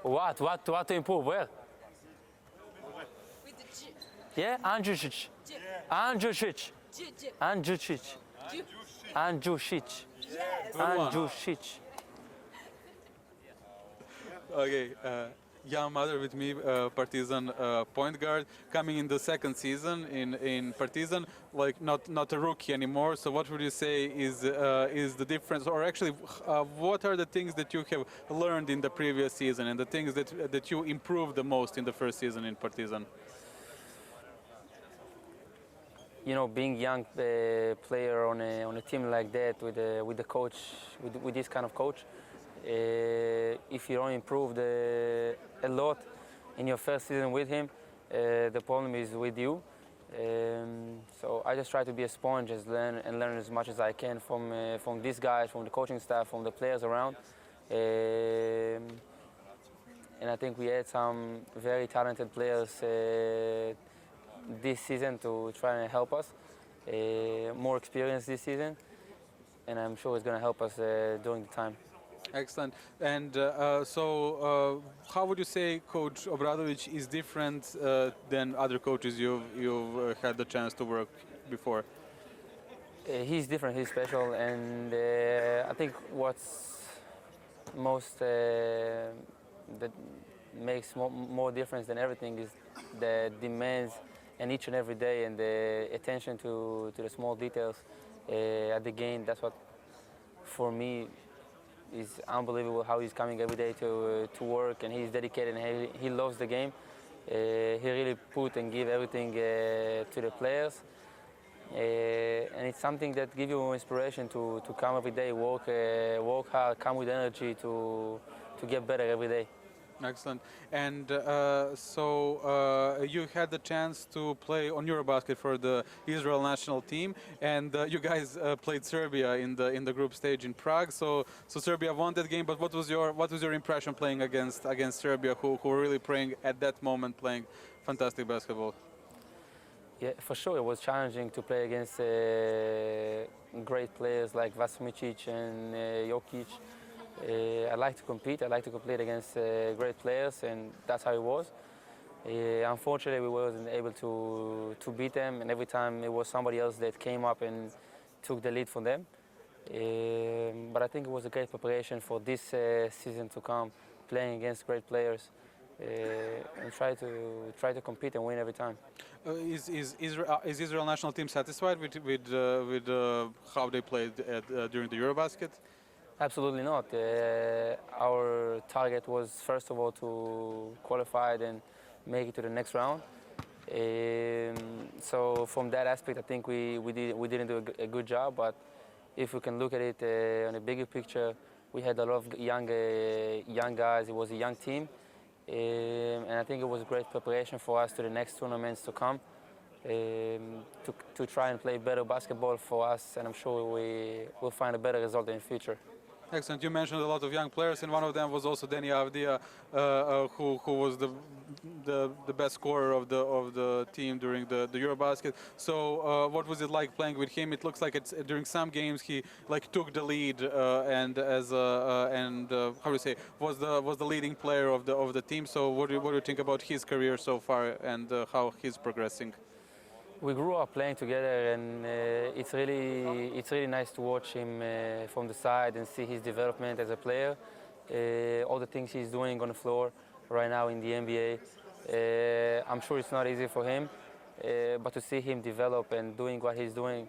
What to improve? Where? With the G. Yeah, Andjušić. G. Andjušić. G. Andjušić. G. Andjušić. Yes. Andjušić. Okay, Jan Madar with me, Partizan point guard, coming in the second season in Partizan, like not a rookie anymore. So what would you say is the difference, or actually, what are the things that you have learned in the previous season and the things that you improved the most in the first season in Partizan? You know, being young player on a team like that with the coach, with this kind of coach, if you don't improve a lot in your first season with him, the problem is with you. So I just try to be a sponge, just learn as much as I can from these guys, from the coaching staff, from the players around. And I think we had some very talented players this season to try and help us. More experience this season, and I'm sure it's going to help us during the time. Excellent. And how would you say Coach Obradović is different than other coaches you've had the chance to work before? He's different, he's special, and I think what's most that makes more difference than everything is the demands and each and every day and the attention to the small details at the game. That's what, for me, is unbelievable, how he's coming every day to work, and he's dedicated and he loves the game. He really put and give everything to the players. And it's something that gives you inspiration to come every day, work hard, come with energy to get better every day. Excellent. And you had the chance to play on Eurobasket for the Israel national team, and you guys played Serbia in the group stage in Prague. So Serbia won that game. But what was your impression playing against Serbia, who were really playing at that moment, playing fantastic basketball? Yeah, for sure, it was challenging to play against great players like Vasmicic and Jokic. I like to compete. I like to compete against great players, and that's how it was. Unfortunately, we wasn't able to beat them, and every time it was somebody else that came up and took the lead from them. But I think it was a great preparation for this season to come, playing against great players, and try to compete and win every time. Is Israel national team satisfied with how they played during the Eurobasket? Absolutely not. Our target was, first of all, to qualify and make it to the next round. So from that aspect, I think we didn't do a good job. But if we can look at it on a bigger picture, we had a lot of young guys. It was a young team, and I think it was a great preparation for us to the next tournaments to come, to try and play better basketball for us. And I'm sure we will find a better result in the future. Excellent. You mentioned a lot of young players, and one of them was also Deni Avdija, who was the best scorer of the team during the Eurobasket. So, what was it like playing with him? It looks like during some games he took the lead and how do you say, was the leading player of the team. So, what do you think about his career so far and how he's progressing? We grew up playing together, and it's really nice to watch him from the side and see his development as a player. All the things he's doing on the floor right now in the NBA. I'm sure it's not easy for him, but to see him develop and doing what he's doing,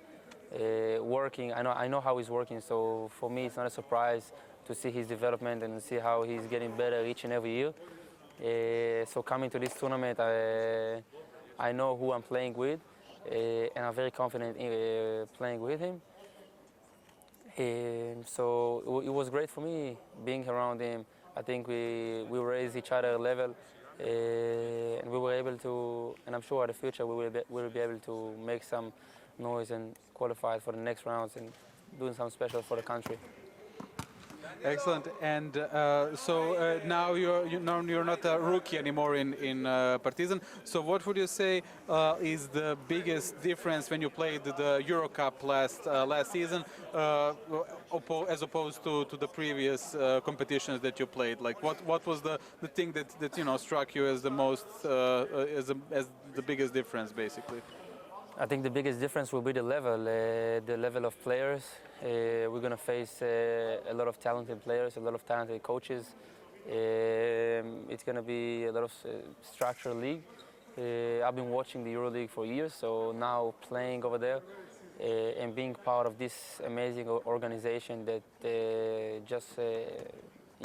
working. I know how he's working. So for me, it's not a surprise to see his development and see how he's getting better each and every year. So coming to this tournament, I know who I'm playing with. And I'm very confident in playing with him. So it was great for me being around him. I think we raised each other level, and we were able to. And I'm sure in the future we will be able to make some noise and qualify for the next rounds and doing something special for the country. Excellent. And now you're not a rookie anymore in Partizan. So what would you say is the biggest difference when you played the Euro Cup last season as opposed to the previous competitions that you played? Like what was the thing that struck you as the most as the biggest difference basically? I think the biggest difference will be the level of players. We're going to face a lot of talented players, a lot of talented coaches. It's going to be a lot of structured league. I've been watching the EuroLeague for years, so now playing over there and being part of this amazing organization that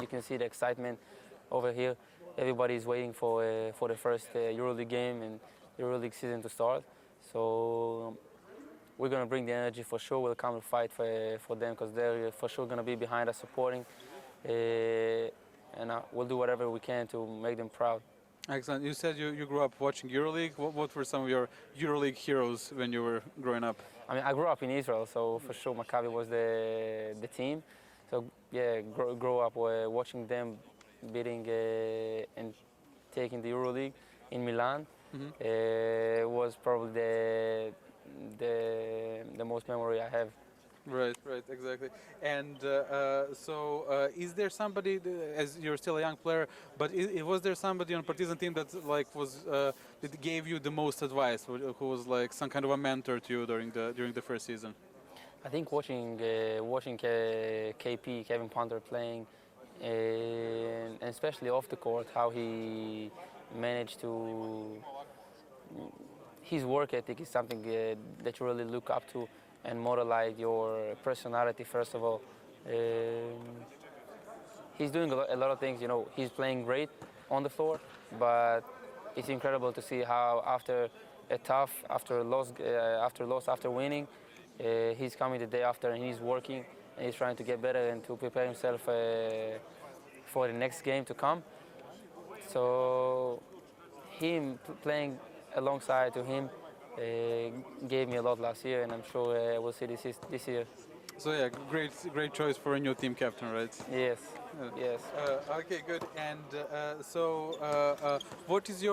you can see the excitement over here. Everybody is waiting for the first EuroLeague game and EuroLeague season to start. So we're going to bring the energy for sure. We'll come and fight for them because they're for sure going to be behind us supporting. And we'll do whatever we can to make them proud. Excellent. You said you grew up watching EuroLeague. What were some of your EuroLeague heroes when you were growing up? I mean, I grew up in Israel, so for sure Maccabi was the team. So yeah, grow up watching them beating and taking the EuroLeague in Milan. Was probably the most memory I have. Right, exactly. And is there somebody, as you're still a young player, but was there somebody on Partizan team that that gave you the most advice, who was like some kind of a mentor to you during the first season? I think watching KP, Kevin Ponter playing, and especially off the court, how he managed to. His work ethic is something that you really look up to and model like your personality first of all. He's doing a lot of things, he's playing great on the floor, but it's incredible to see how after winning, he's coming the day after and he's working and he's trying to get better and to prepare himself for the next game to come. So him playing alongside to him gave me a lot last year, and I'm sure we'll see this year. So yeah, great choice for a new team captain, right? Yes. Yes. Okay, good. And what is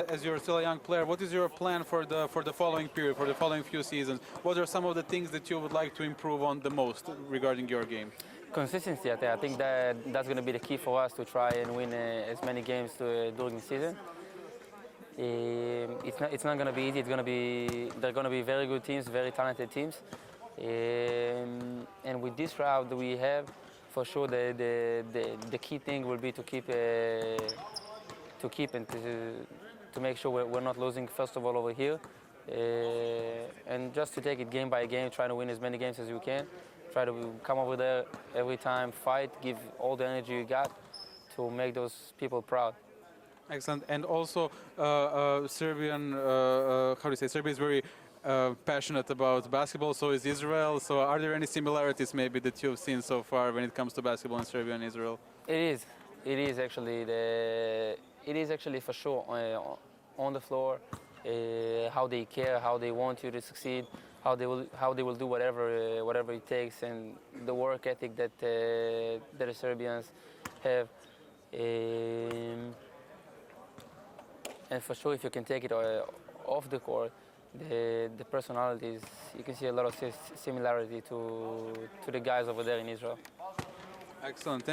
as you're still a young player, what is your plan for the following period, for the following few seasons? What are some of the things that you would like to improve on the most regarding your game? Consistency. I think that's going to be the key for us to try and win as many games during the season. It's not going to be easy. They're going to be very good teams, very talented teams. And with this route that we have, for sure the key thing will be to keep and to make sure we're not losing first of all over here, and just to take it game by game, trying to win as many games as we can. Try to come over there every time, fight, give all the energy you got to make those people proud. Excellent. And also, Serbia is very passionate about basketball, so is Israel. So are there any similarities maybe that you've seen so far when it comes to basketball in Serbia and Israel? It is actually for sure on the floor, how they care, how they want you to succeed, how they will do whatever it takes, and the work ethic that the Serbians have. And for sure, if you can take it off the court, the personalities, you can see a lot of similarity to the guys over there in Israel. Excellent.